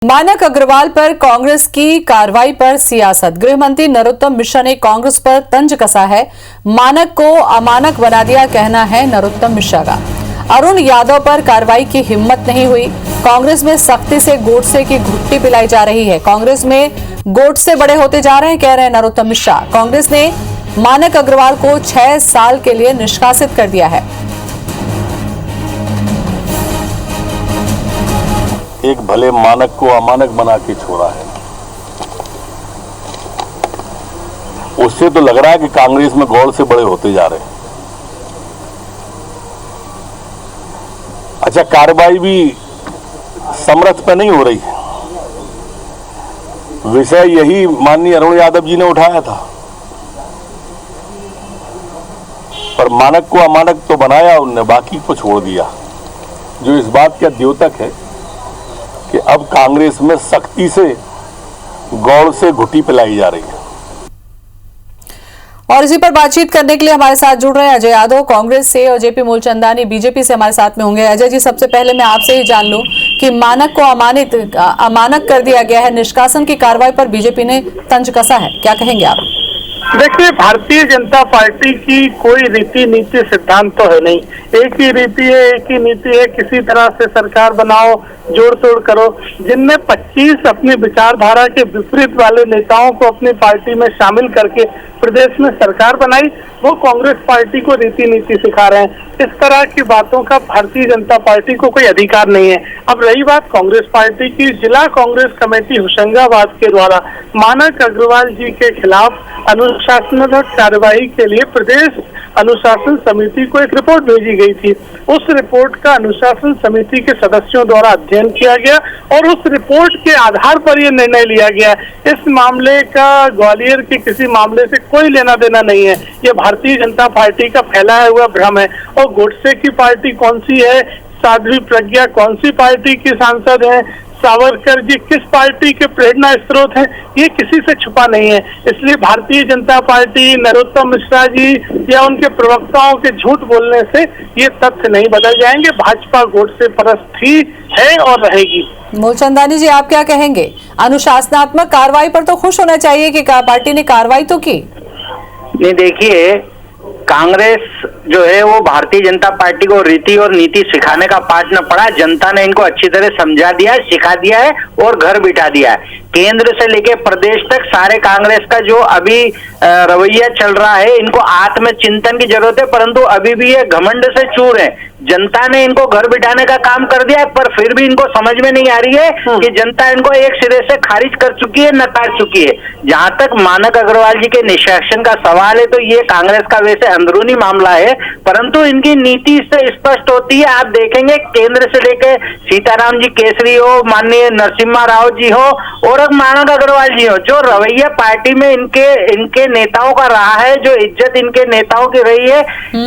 मानक अग्रवाल पर कांग्रेस की कार्रवाई पर सियासत। गृह मंत्री नरोत्तम मिश्रा ने कांग्रेस पर तंज कसा है। मानक को अमानक बना दिया, कहना है नरोत्तम मिश्रा का। अरुण यादव पर कार्रवाई की हिम्मत नहीं हुई। कांग्रेस में सख्ती से गोडसे की घुट्टी पिलाई जा रही है। कांग्रेस में गोडसे बड़े होते जा रहे हैं, कह रहे हैं नरोत्तम मिश्रा। कांग्रेस ने मानक अग्रवाल को 6 साल के लिए निष्कासित कर दिया है। एक भले मानक को अमानक बना के छोड़ा है। उससे तो लग रहा है कि कांग्रेस में गौड़ से बड़े होते जा रहे हैं। अच्छा, कार्रवाई भी समरथ पे नहीं हो रही है। विषय यही माननीय अरुण यादव जी ने उठाया था, पर मानक को अमानक तो बनाया उनने, बाकी को छोड़ दिया, जो इस बात का द्योतक है कि अब कांग्रेस में सख्ती से गौड़ से घुट्टी पिलाई जा रही है। और इसी पर बातचीत करने के लिए हमारे साथ जुड़ रहे हैं अजय यादव कांग्रेस से और जेपी मूलचंदानी बीजेपी से हमारे साथ में होंगे। अजय जी, सबसे पहले मैं आपसे ही जान लूं कि मानक को अमानक कर दिया गया है, निष्कासन की कार्रवाई पर बीजेपी ने तंज कसा है, क्या कहेंगे आप? देखिए, भारतीय जनता पार्टी की कोई रीति नीति सिद्धांत तो है नहीं। एक ही रीति है, एक ही नीति है, किसी तरह से सरकार बनाओ, जोड़ तोड़ करो। जिनने 25 अपनी विचारधारा के विपरीत वाले नेताओं को अपनी पार्टी में शामिल करके प्रदेश में सरकार बनाई, वो कांग्रेस पार्टी को रीति नीति सिखा रहे हैं। इस तरह की बातों का भारतीय जनता पार्टी को कोई अधिकार नहीं है। अब रही बात कांग्रेस पार्टी की, जिला कांग्रेस कमेटी होशंगाबाद के द्वारा मानक अग्रवाल जी के खिलाफ अनुशासनात्मक कार्यवाही के लिए प्रदेश अनुशासन समिति को एक रिपोर्ट भेजी गई थी। उस रिपोर्ट का अनुशासन समिति के सदस्यों द्वारा अध्ययन किया गया और उस रिपोर्ट के आधार पर यह निर्णय लिया गया। इस मामले का ग्वालियर के किसी मामले से कोई लेना देना नहीं है। ये भारतीय जनता पार्टी का फैलाया हुआ भ्रम है। और गोडसे की पार्टी कौन सी है, साध्वी प्रज्ञा कौन सी पार्टी की सांसद है, सावरकर जी किस पार्टी के प्रेरणा स्रोत हैं, ये किसी से छुपा नहीं है। इसलिए भारतीय जनता पार्टी, नरोत्तम मिश्रा जी या उनके प्रवक्ताओं के झूठ बोलने से ये तथ्य नहीं बदल जाएंगे। भाजपा गोडसे परस्त थी, है और रहेगी। मूलचंदानी जी, आप क्या कहेंगे? अनुशासनात्मक कार्रवाई पर तो खुश होना चाहिए कि पार्टी ने कार्रवाई तो की। नहीं, देखिए, कांग्रेस जो है वो भारतीय जनता पार्टी को रीति और नीति सिखाने का पाठ न पड़ा। जनता ने इनको अच्छी तरह समझा दिया है, सिखा दिया है और घर बिठा दिया है। केंद्र से लेके प्रदेश तक सारे कांग्रेस का जो अभी रवैया चल रहा है, इनको आत्मचिंतन की जरूरत है, परंतु अभी भी ये घमंड से चूर है। जनता ने इनको घर बिठाने का काम कर दिया, पर फिर भी इनको समझ में नहीं आ रही है कि जनता इनको एक सिरे से खारिज कर चुकी है, नकार चुकी है। जहां तक मानक अग्रवाल जी के निष्कासन का सवाल है, तो ये कांग्रेस का वैसे अंदरूनी मामला है, परंतु इनकी नीति से स्पष्ट होती है। आप देखेंगे, केंद्र से लेकर सीताराम जी केसरी हो, माननीय नरसिम्हा राव जी हो और मानक अग्रवाल जी हो, जो रवैया पार्टी में इनके नेताओं का रहा है, जो इज्जत इनके नेताओं की रही है,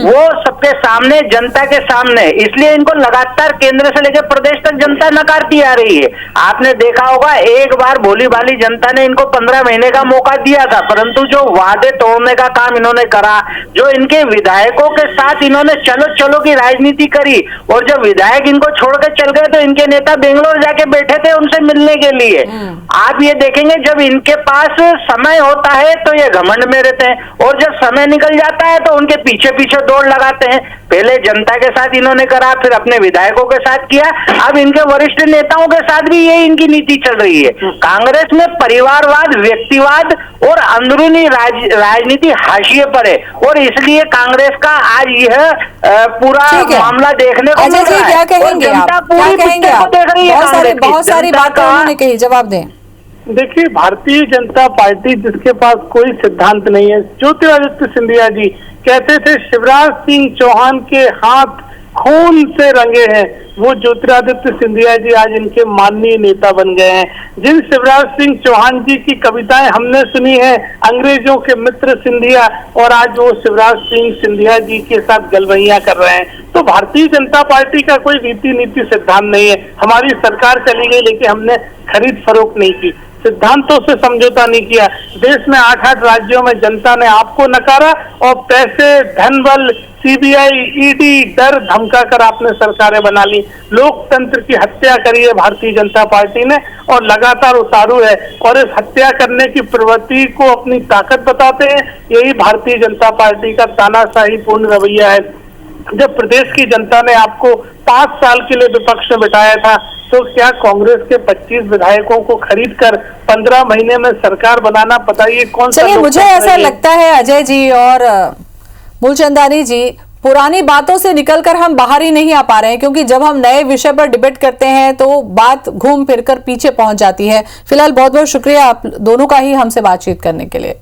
वो सबके सामने, जनता के सामने, इसलिए इनको लगातार केंद्र से लेकर प्रदेश तक जनता नकारती आ रही है। आपने देखा होगा, एक बार भोली भाली जनता ने इनको 15 महीने का मौका दिया था, परंतु जो वादे तोड़ने का काम इन्होंने करा, जो इनके विधायकों के साथ इन्होंने चलो चलो की राजनीति करी, और जब विधायक इनको छोड़कर चल गए तो इनके नेता बेंगलोर जाके बैठे थे उनसे मिलने के लिए। आप ये देखेंगे, जब इनके पास समय होता है तो ये घमंड में रहते हैं, और जब समय निकल जाता है तो उनके पीछे पीछे दौड़ लगाते हैं। पहले जनता के साथ इन्होंने करा, फिर अपने विधायकों के साथ किया, अब इनके वरिष्ठ नेताओं के साथ भी यही इनकी नीति चल रही है। कांग्रेस में परिवारवाद, व्यक्तिवाद और अंदरूनी राजनीति हाशिए पर है, और इसलिए कांग्रेस का आज यह पूरा मामला देखने को मिल रहा है। क्या कहेंगे आप? क्या कहेंगे आप? बहुत सारी बातें उन्होंने कही, जवाब दें। देखिए, भारतीय जनता पार्टी जिसके पास कोई सिद्धांत नहीं है। ज्योतिरादित्य सिंधिया जी कहते थे शिवराज सिंह चौहान के हाथ खून से रंगे हैं, वो ज्योतिरादित्य सिंधिया जी आज इनके माननीय नेता बन गए हैं। जिन शिवराज सिंह चौहान जी की कविताएं हमने सुनी है, अंग्रेजों के मित्र सिंधिया, और आज वो शिवराज सिंह सिंधिया जी के साथ गलवैया कर रहे हैं। तो भारतीय जनता पार्टी का कोई रीति नीति सिद्धांत नहीं है। हमारी सरकार चली गई, लेकिन हमने खरीद फरोख्त नहीं की, सिद्धांतों से समझौता नहीं किया। देश में 8-8 राज्यों में जनता ने आपको नकारा और पैसे, धन बल, सीबीआई, ईडी डर धमका कर आपने सरकारें बना ली, लोकतंत्र की हत्या करी है भारतीय जनता पार्टी ने और लगातार उतारू है। और इस हत्या करने की प्रवृत्ति को अपनी ताकत बताते हैं। यही भारतीय जनता पार्टी का तानाशाही पूर्ण रवैया है। जब प्रदेश की जनता ने आपको 5 साल के लिए विपक्ष में बिठाया था, तो क्या कांग्रेस के 25 विधायकों को खरीदकर 15 महीने में सरकार बनाना, बताइए कौन सा? चलिए, मुझे ऐसा लगता है अजय जी और मूलचंदानी जी, पुरानी बातों से निकलकर हम बाहर ही नहीं आ पा रहे हैं, क्योंकि जब हम नए विषय पर डिबेट करते हैं तो बात घूम फिरकर पीछे पहुंच जाती है। फिलहाल बहुत बहुत शुक्रिया आप दोनों का ही हमसे बातचीत करने के लिए।